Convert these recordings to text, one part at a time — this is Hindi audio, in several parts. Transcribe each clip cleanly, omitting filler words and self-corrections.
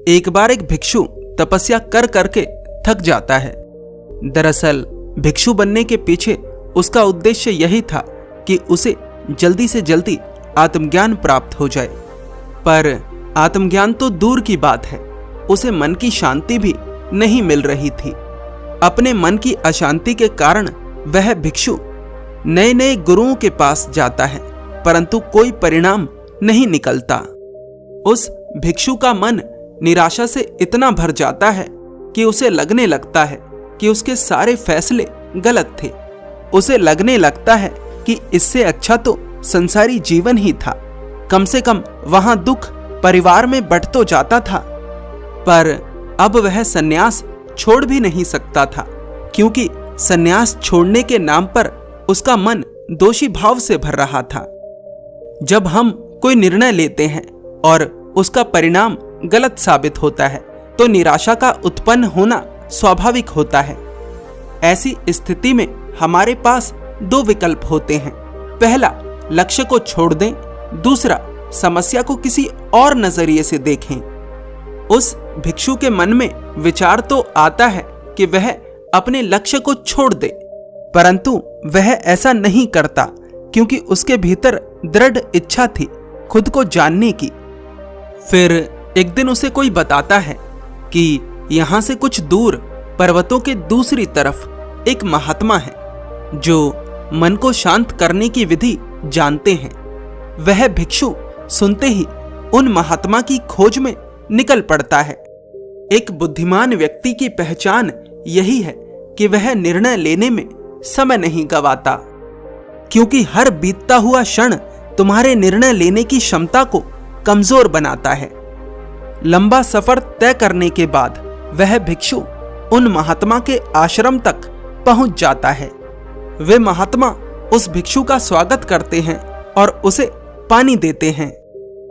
एक बार एक भिक्षु तपस्या कर करके थक जाता है। दरअसल भिक्षु बनने के पीछे उसका उद्देश्य यही था कि उसे जल्दी से जल्दी आत्मज्ञान प्राप्त हो जाए। पर आत्मज्ञान तो दूर की बात है, उसे मन की शांति भी नहीं मिल रही थी। अपने मन की अशांति के कारण वह भिक्षु नए नए गुरुओं के पास जाता है, परंतु कोई परिणाम नहीं निकलता। उस भिक्षु का मन निराशा से इतना भर जाता है कि उसे लगने लगता है कि उसके सारे फैसले गलत थे। उसे लगने लगता है कि इससे अच्छा तो संसारी जीवन ही था, कम से कम वहां दुख परिवार में बंट तो जाता था। पर अब वह सन्यास छोड़ भी नहीं सकता था, क्योंकि सन्यास छोड़ने के नाम पर उसका मन दोषी भाव से भर रहा था। जब हम कोई निर्णय लेते हैं और उसका परिणाम गलत साबित होता है तो निराशा का उत्पन्न होना स्वाभाविक होता है। ऐसी स्थिति में हमारे पास दो विकल्प होते हैं। पहला, लक्ष्य को छोड़ दें। दूसरा, समस्या को किसी और नजरिए से देखें। उस भिक्षु के मन में विचार तो आता है कि वह अपने लक्ष्य को छोड़ दे, परंतु वह ऐसा नहीं करता, क्योंकि उसके भीतर दृढ़ इच्छा थी खुद को जानने की। फिर एक दिन उसे कोई बताता है कि यहां से कुछ दूर पर्वतों के दूसरी तरफ एक महात्मा है जो मन को शांत करने की विधि जानते हैं। वह भिक्षु सुनते ही उन महात्मा की खोज में निकल पड़ता है। एक बुद्धिमान व्यक्ति की पहचान यही है कि वह निर्णय लेने में समय नहीं गंवाता, क्योंकि हर बीतता हुआ क्षण तुम्हारे निर्णय लेने की क्षमता को कमजोर बनाता है। लंबा सफर तय करने के बाद वह भिक्षु उन महात्मा के आश्रम तक पहुंच जाता है। वे महात्मा उस भिक्षु का स्वागत करते हैं और उसे पानी देते हैं।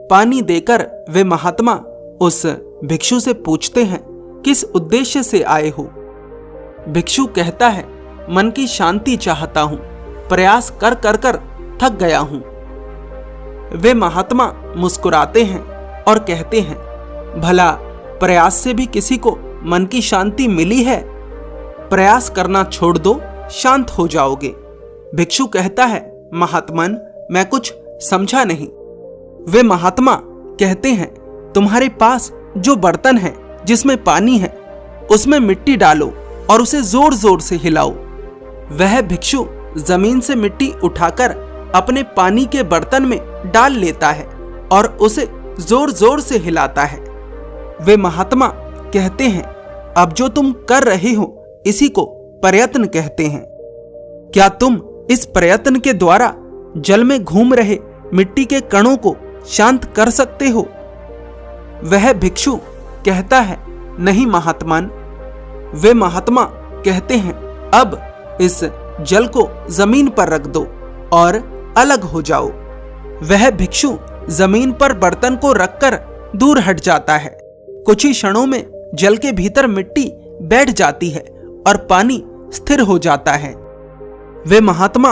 पानी देकर वे महात्मा उस भिक्षु से पूछते हैं, किस उद्देश्य से आए हो? भिक्षु कहता है, मन की शांति चाहता हूं, प्रयास कर कर कर थक गया हूं। वे महात्मा मुस्कुराते हैं और कहते हैं, भला प्रयास से भी किसी को मन की शांति मिली है? प्रयास करना छोड़ दो, शांत हो जाओगे। भिक्षु कहता है, महात्मन, मैं कुछ समझा नहीं। वे महात्मा कहते हैं, तुम्हारे पास जो बर्तन है जिसमें पानी है, उसमें मिट्टी डालो और उसे जोर जोर से हिलाओ। वह भिक्षु जमीन से मिट्टी उठाकर अपने पानी के बर्तन में डाल लेता है और उसे जोर जोर से हिलाता है। वे महात्मा कहते हैं, अब जो तुम कर रहे हो इसी को प्रयत्न कहते हैं। क्या तुम इस प्रयत्न के द्वारा जल में घूम रहे मिट्टी के कणों को शांत कर सकते हो? वह भिक्षु कहता है, नहीं महात्मन। वे महात्मा कहते हैं, अब इस जल को जमीन पर रख दो और अलग हो जाओ। वह भिक्षु जमीन पर बर्तन को रखकर दूर हट जाता है। कुछ ही क्षणों में जल के भीतर मिट्टी बैठ जाती है और पानी स्थिर हो जाता है। वे महात्मा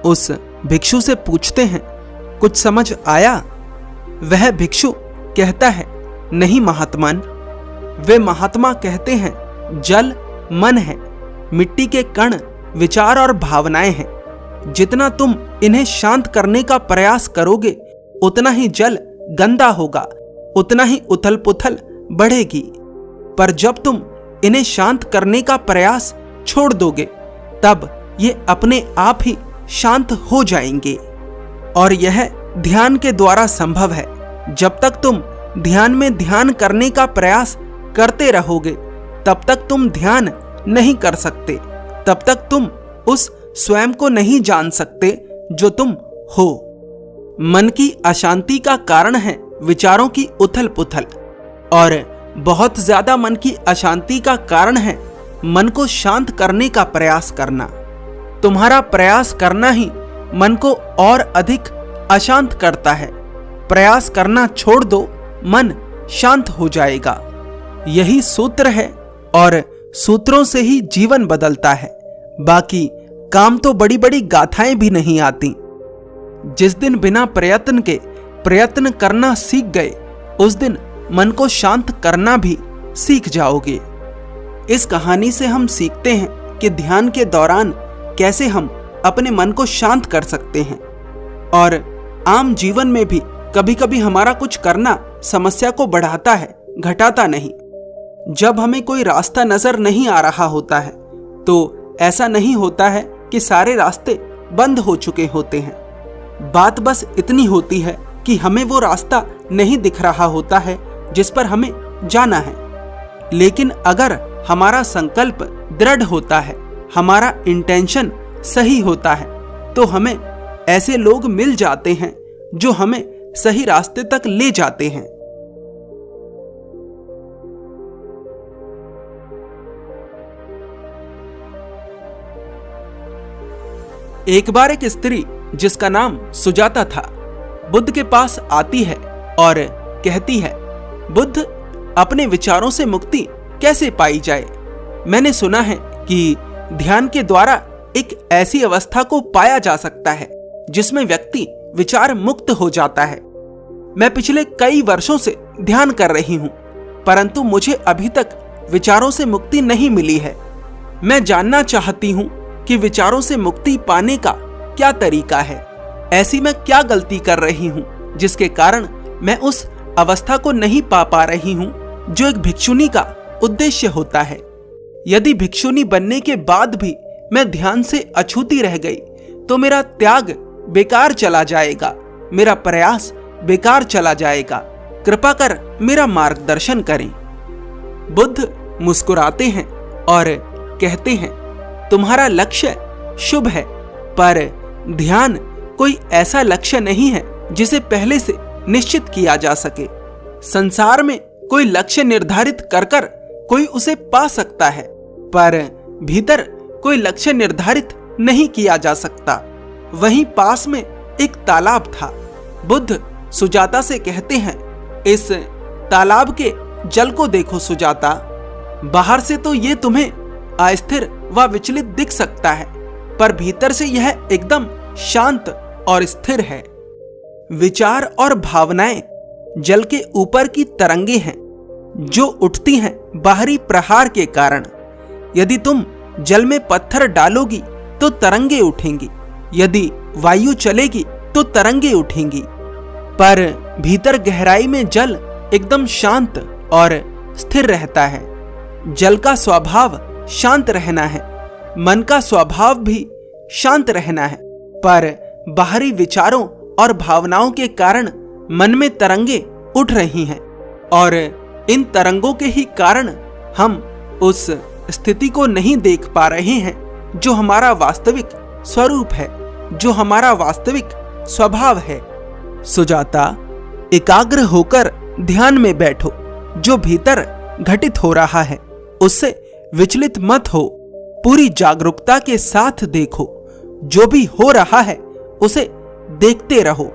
उस भिक्षु से पूछते हैं, कुछ समझ आया? वह भिक्षु कहता है, नहीं महात्मन। वे महात्मा कहते हैं, जल मन है, मिट्टी के कण विचार और भावनाएं हैं। जितना तुम इन्हें शांत करने का प्रयास करोगे उतना ही जल गंदा होगा, उतना ही उथल पुथल बढ़ेगी। पर जब तुम इन्हें शांत करने का प्रयास छोड़ दोगे तब ये अपने आप ही शांत हो जाएंगे। और यह ध्यान के द्वारा संभव है। जब तक तुम ध्यान में ध्यान करने का प्रयास करते रहोगे तब तक तुम ध्यान नहीं कर सकते, तब तक तुम उस स्वयं को नहीं जान सकते जो तुम हो। मन की अशांति का कारण है विचारों की उथल पुथल, और बहुत ज्यादा मन की अशांति का कारण है मन को शांत करने का प्रयास करना। तुम्हारा प्रयास करना ही मन को और अधिक अशांत करता है। प्रयास करना छोड़ दो, मन शांत हो जाएगा। यही सूत्र है और सूत्रों से ही जीवन बदलता है। बाकी काम तो बड़ी बड़ी गाथाएं भी नहीं आती। जिस दिन बिना प्रयत्न के प्रयत्न करना सीख गए उस दिन मन को शांत करना भी सीख जाओगे। इस कहानी से हम सीखते हैं कि ध्यान के दौरान कैसे हम अपने मन को शांत कर सकते हैं, और आम जीवन में भी कभी कभी हमारा कुछ करना समस्या को बढ़ाता है, घटाता नहीं। जब हमें कोई रास्ता नजर नहीं आ रहा होता है तो ऐसा नहीं होता है कि सारे रास्ते बंद हो चुके होते हैं। बात बस इतनी होती है कि हमें वो रास्ता नहीं दिख रहा होता है जिस पर हमें जाना है। लेकिन अगर हमारा संकल्प दृढ़ होता है, हमारा इंटेंशन सही होता है, तो हमें ऐसे लोग मिल जाते हैं जो हमें सही रास्ते तक ले जाते हैं। एक बार एक स्त्री जिसका नाम सुजाता था बुद्ध के पास आती है और कहती है, बुद्ध, अपने विचारों से मुक्ति कैसे पाई जाए? मैंने सुना है कि ध्यान के द्वारा एक ऐसी अवस्था को पाया जा सकता है जिसमें व्यक्ति विचार मुक्त हो जाता है। मैं पिछले कई वर्षों से ध्यान कर रही हूं, परंतु मुझे अभी तक विचारों से मुक्ति नहीं मिली है। मैं जानना चाहती हूं कि विचारों से मुक्ति पाने का क्या तरीका है। ऐसी मैं क्या गलती कर रही हूं जिसके कारण मैं उस अवस्था को नहीं पा रही हूं जो एक भिक्षुनी का उद्देश्य होता है। यदि भिक्षुनी बनने के बाद भी मैं ध्यान से अछूती रह गई तो मेरा त्याग बेकार चला जाएगा, मेरा प्रयास बेकार चला जाएगा। कृपा कर मेरा मार्गदर्शन करें। बुद्ध मुस्कुराते हैं और कहते हैं, तुम्हारा लक्ष्य शुभ है, पर ध्यान कोई ऐसा लक्ष्य नहीं है जिसे पहले से निश्चित किया जा सके। संसार में कोई लक्ष्य निर्धारित कर कोई उसे पा सकता है, पर भीतर कोई लक्ष्य निर्धारित नहीं किया जा सकता। वहीं पास में एक तालाब था। बुद्ध सुजाता से कहते हैं, इस तालाब के जल को देखो सुजाता, बाहर से तो ये तुम्हें अस्थिर व विचलित दिख सकता है, पर भीतर से यह एकदम शांत और स्थिर है। विचार और भावनाएं जल के ऊपर की तरंगे हैं जो उठती हैं बाहरी प्रहार के कारण। यदि तुम जल में पत्थर डालोगी तो तरंगे उठेंगी, यदि वायु चलेगी तो तरंगे उठेंगी, पर भीतर गहराई में जल एकदम शांत और स्थिर रहता है। जल का स्वभाव शांत रहना है, मन का स्वभाव भी शांत रहना है, पर बाहरी विचारों और भावनाओं के कारण मन में तरंगे उठ रही हैं, और इन तरंगों के ही कारण हम उस स्थिति को नहीं देख पा रहे हैं जो हमारा वास्तविक स्वरूप है, जो हमारा वास्तविक स्वभाव है। सुजाता, एकाग्र होकर ध्यान में बैठो। जो भीतर घटित हो रहा है उससे विचलित मत हो, पूरी जागरूकता के साथ देखो। जो भी हो रहा है उसे देखते रहो,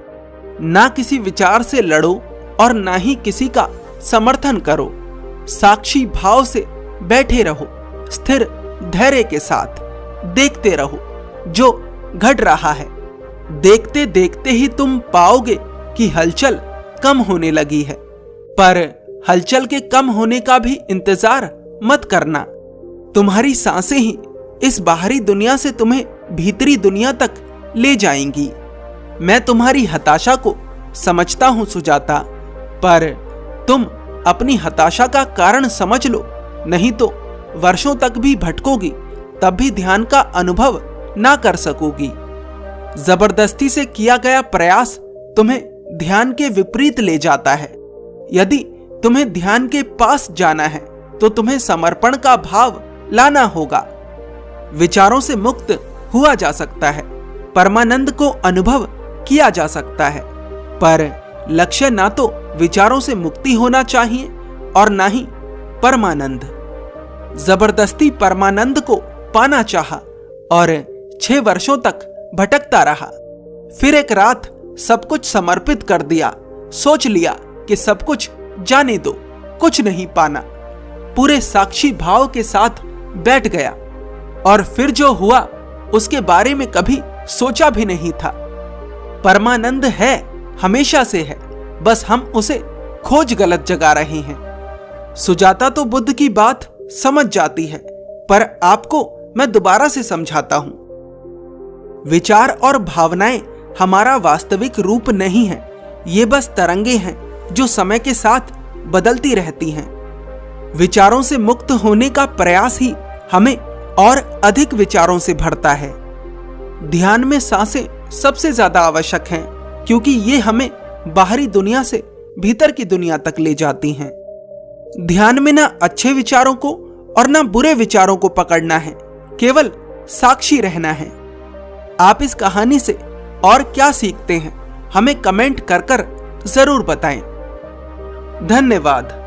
ना किसी विचार से लड़ो और ना ही किसी का समर्थन करो। साक्षी भाव से बैठे रहो, स्थिर धैर्य के साथ देखते रहो जो घट रहा है। देखते देखते ही तुम पाओगे कि हलचल कम होने लगी है, पर हलचल के कम होने का भी इंतजार मत करना। तुम्हारी सांसें ही इस बाहरी दुनिया से तुम्हें भीतरी दुनिया तक ले जाएंगी। मैं तुम्हारी हताशा को समझता हूं सुजाता, पर तुम अपनी हताशा का कारण समझ लो, नहीं तो वर्षों तक भी भटकोगी, तब भी ध्यान का अनुभव ना कर सकोगी। जबरदस्ती से किया गया प्रयास तुम्हें ध्यान के विपरीत ले जाता है। यदि तुम्हें ध्यान के पास जाना है तो तुम्हें समर्पण का भाव लाना होगा। विचारों से मुक्त हुआ जा सकता है, परमानंद को अनुभव किया जा सकता है, पर लक्ष्य ना तो विचारों से मुक्ति होना चाहिए और ना ही परमानंद। जबरदस्ती परमानंद को पाना चाहा और 6 वर्षों तक भटकता रहा। फिर एक रात सब कुछ समर्पित कर दिया, सोच लिया कि सब कुछ जाने दो, कुछ नहीं पाना। पूरे साक्षी भाव के साथ बैठ गया और फिर जो हुआ उसके बारे में कभी सोचा भी नहीं था। परमानंद है, हमेशा से है, बस हम उसे खोज गलत जगा रहे हैं। सुजाता तो बुद्ध की बात समझ जाती है, पर आपको मैं दोबारा से समझाता हूं। विचार और भावनाएं हमारा वास्तविक रूप नहीं है, ये बस तरंगे हैं जो समय के साथ बदलती रहती हैं। विचारों से मुक्त होने का प्रयास ही हमें और अधिक विचारों से भरता है। ध्यान में सांसें सबसे ज्यादा आवश्यक हैं, क्योंकि ये हमें बाहरी दुनिया से भीतर की दुनिया तक ले जाती हैं। ध्यान में ना अच्छे विचारों को और ना बुरे विचारों को पकड़ना है, केवल साक्षी रहना है। आप इस कहानी से और क्या सीखते हैं, हमें कमेंट कर जरूर बताएं। धन्यवाद।